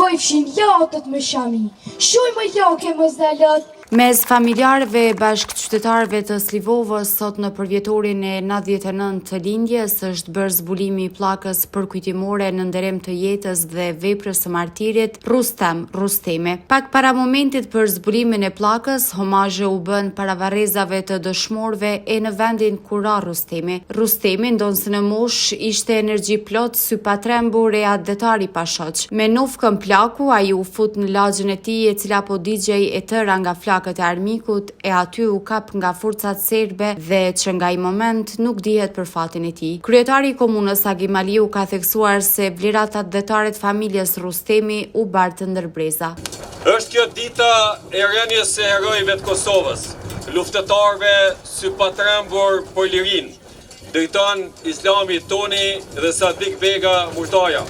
po i fshin jatët me shami, shuj më jake më zalët. Mes familjarëve e bashkëqytetarëve të Slivovës sot në përvjetorin e 99 të lindjes është bërë zbulimi i pllakës përkujtimore në nderem të jetës dhe veprës së martirit Rustem Rustemi. Pak para momentit për zbulimin e pllakës, homazhe u bën paravarrezave të dëshmorëve e në vendin ku ra Rustemi. Rustemi ndonse në moshë ishte energji plot, sy pa trembur e adetari pa shoq. Me nufkën plaku ai u fut në lagjën e tij e cila po digjej e tëra nga flakët e armikut e aty u kap nga forcat serbe dhe që nga i moment nuk dihet për fatin e tij. Kryetari i komunës Agim Aliu ka theksuar se vlerat adetaret familjes Rustemi u bartën ndërbreza. Është kjo dita e rënies së herojëve të Kosovës, luftëtarëve sy pa trembur për lirinë, drejton Islami Toni dhe Sadik Bega Murtaja.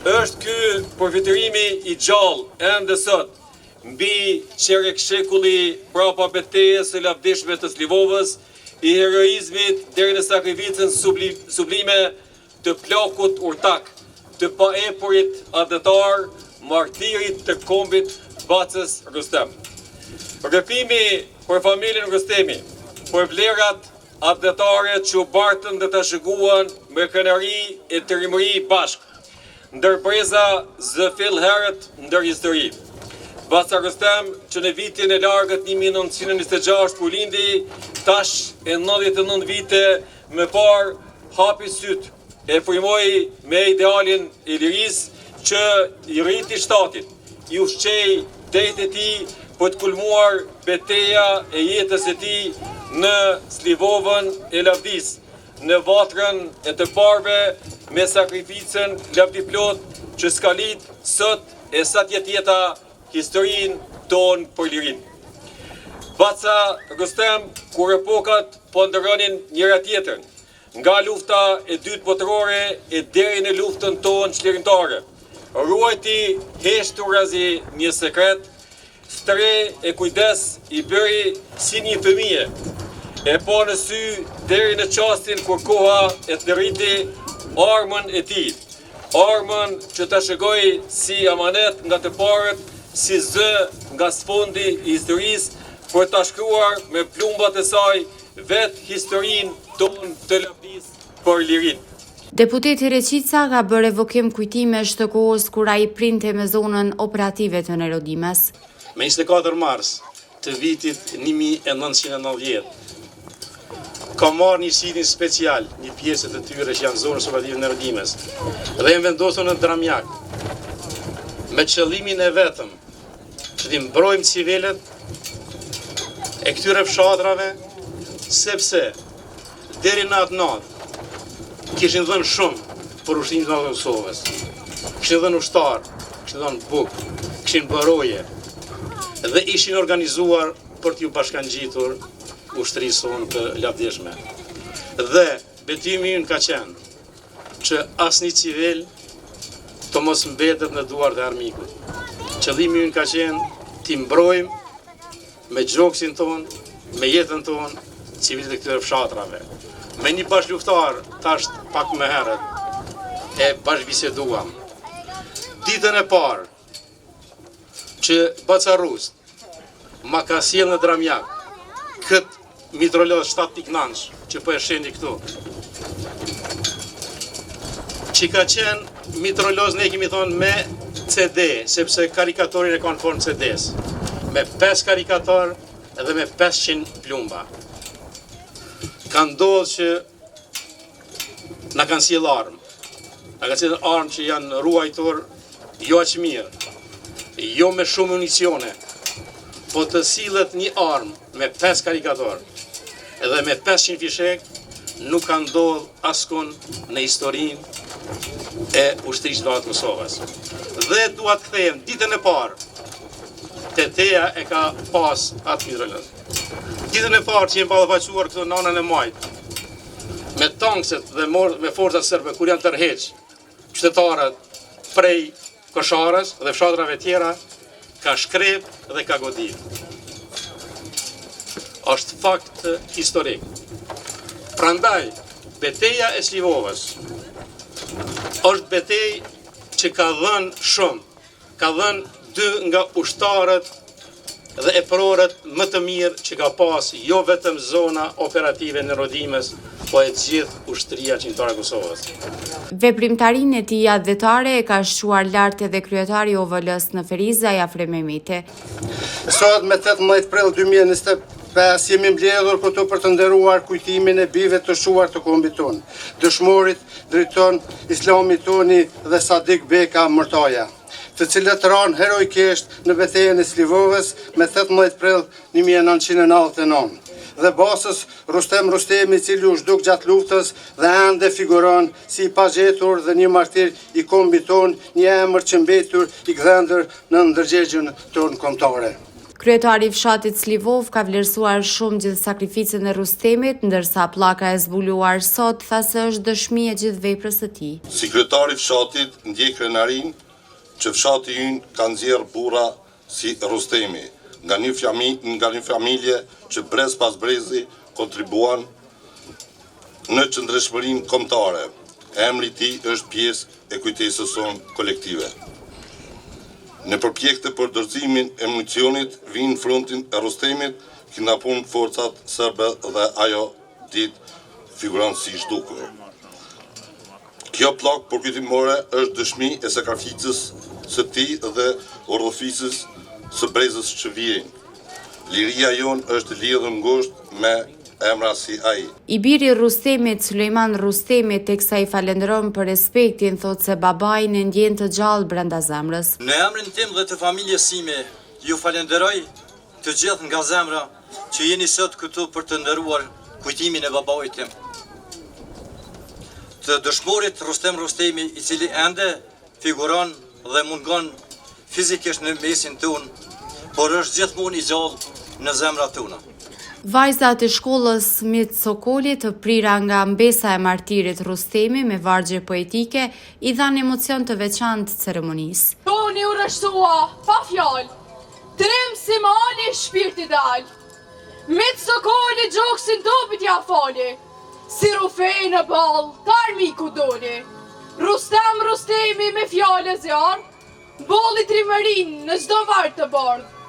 Është ky përfitimi i gjallë ende sot mbi qerek shekulli prapa betejës së lavdishme të Slivovës, i heroizmit deri në sakrificën sublime të plakut urtak, të paepurit adetar, martirit të kombit Bacës Rustem. Rrëfimi për familjen Rustemi, për vlerat adetare që u bartën dhe të shëguan me krenari e të rimëri bashk, ndërpreza zë fill herët ndër histori. Baca Rustem, që në vitin e largët 1926 kur lindi, tash e 99 vite me par hapi syt, e frymoi me idealin e lirisë që i rriti shtatit, i ushqej drejt e tij për të kulmuar betejë e jetës e tij në Slivovën e lavdis, në vatrën e të parve me sakrificën lavdiplot që skalit sot e sa tjeta historinë tonë për lirin. Baca Rustem, kur epokat po ndërronin njëra tjetrën, nga lufta e dytë botërore e deri në luftën tonë çlirimtare, ruajti heshturazi një sekret, stre e kujdes i bëri si një fëmijë, e po në sy deri në çastin kur koha e të rriti armën e tij, armën që ta shëgoi si amanet nga të parët, si zë nga sfondi i historisë për ta shkruar me plumbat e saj vetë historinë tonë të lavdis për lirin. Deputeti Reqica ka bërë evokim kujtimesh të kohës kur ai printe me zonën operative të Nerodimes. Me 24 mars të vitit 1990, ka marrë një sitin special, një pjesë të tyre që janë zonës operative Nerodimes, dhe janë vendosur në Dramjak, me qëllimin e vetëm që t'i mbrojmë civilet e këtyre fshatrave, sepse deri në atë natë kishin dhënë shumë për ushtrimin e Kosovës. Kishin dhënë ushtar, kishin dhënë bukë, kishin baroje dhe ishin organizuar për t'ju bashkangjitur ushtrisë sonë të lavdishme. Dhe betimi ynë ka qenë që asnjë civil të mos mbetet në duart e armikut. Qëllimi ynë ka qenë t'i mbrojmë me gjoksin tonë, me jetën tonë, civilit e këtyre fshatrave. Me një bashkëluftar, tash pak më herët, e bashkëbiseduam. Ditën e parë që Baca Rust ma ka sjellë në Dramjak, këtë mitroloz 7 tiknansh që po e sheni këtu, që ka qenë mitroloz, ne kemi thonë me CD, sepse karikatorin e ka në formë CD-s, me 5 karikator edhe me 500 plumba. Ka ndodhë që na kanë sjellë armë. Na kanë sjellë armë që janë ruajtur jo aq mirë, jo me shumë municione, po të sillet një armë me 5 karikator edhe me 500 fishek nuk ka ndodhë askund në historinë e ushtrisë së Kosovës. Dhe dua të kthehem ditën e parë, Teteja e ka pas atë mitroloz. Ditën e parë që jemi ballafaqsuar këtu në anën e Majt, me tankset dhe me forcat serbe, kur janë tërheq qytetarët prej Kosharës dhe fshatrave tjera, ka shkrep dhe ka godit. Është fakt historik. Prandaj, betejë e Slivovës është betejë që ka dhënë shumë, ka dhënë 2 nga ushtarët dhe eprorët më të mirë që ka pas jo vetëm zona operative në Rodimës, po e gjithë ushtria qendrore e Kosovës. Veprimtarinë e tij adhetare e ka shquar lart edhe kryetari i OVL-s në Ferizaj Afrem Mehmeti. Sot me 18 prill 2025 jemi mbledhur këtu për të nderuar kujtimin e bijve të shuar të kombit tonë, dëshmorit drejton Islami Toni dhe Sadik Beka Mërtaja, të cilët ranë heroikisht në betejën e Slivovës me 18 prill 1999. Dhe basës Rustem Rustemi, i cili u zhduk gjatë luftës dhe ende figuron si i pagjetur dhe një martir i kombit tonë, një emër që mbetur i gdhendër në ndërgjegjën tonë kombëtare. Kryetari i fshatit Slivov ka vlerësuar shumë gjithë sakrificën e Rustemit, ndërsa pllaka e zbuluar sot tha se është dëshmi e gjithë veprës së tij. Si kryetari i fshatit ndjej krenarin që fshati ynë ka nxjerrë burra si Rustemi, nga një familje që brez pas brezi kontribuan në qëndreshmërinë kombëtare. Emri i tij është pjesë e kujtesës sonë kolektive. Në përpjekte për dorëzimin e municionit vinë frontin e Rustemit kidnapun forcat serbe dhe ajo ditë figuron si zhdukur. Kjo pllakë përkujtimore është dëshmi e sakrificës së tij dhe ordhofisës së brezës që vijnë. Liria jonë është lidhur ngushtë me emra si ai. I biri Rustemit, Sulejman Rustemi, teksa i falenderon për respektin, thot se babai e ndjen të gjallë brenda zemrës. Në emrin tim dhe të familjes sime, ju falenderoj të gjithë nga zemra që jeni sot këtu për të nderuar kujtimin e babait tim. Të dëshmorit Rustem Rustemi, i cili ende figuron dhe mungon fizikisht në mesin tonë, por është gjithmonë i gjallë në zemrat tona. Vajzat e shkollës Smit Sokoli të prira nga mbesa e martirit Rustemi me vargje poetike i dhanë emocion të veçantë ceremonisë. Toni u rështua, pa fjallë, trem si mali shpirti dalë, Smit Sokoli gjoksin topit ja fali, si rufej në balë, tarmi ku doni, Rustem Rustemi me fjallë e zjarë, bolli trimërin në çdo vartë të bardhë.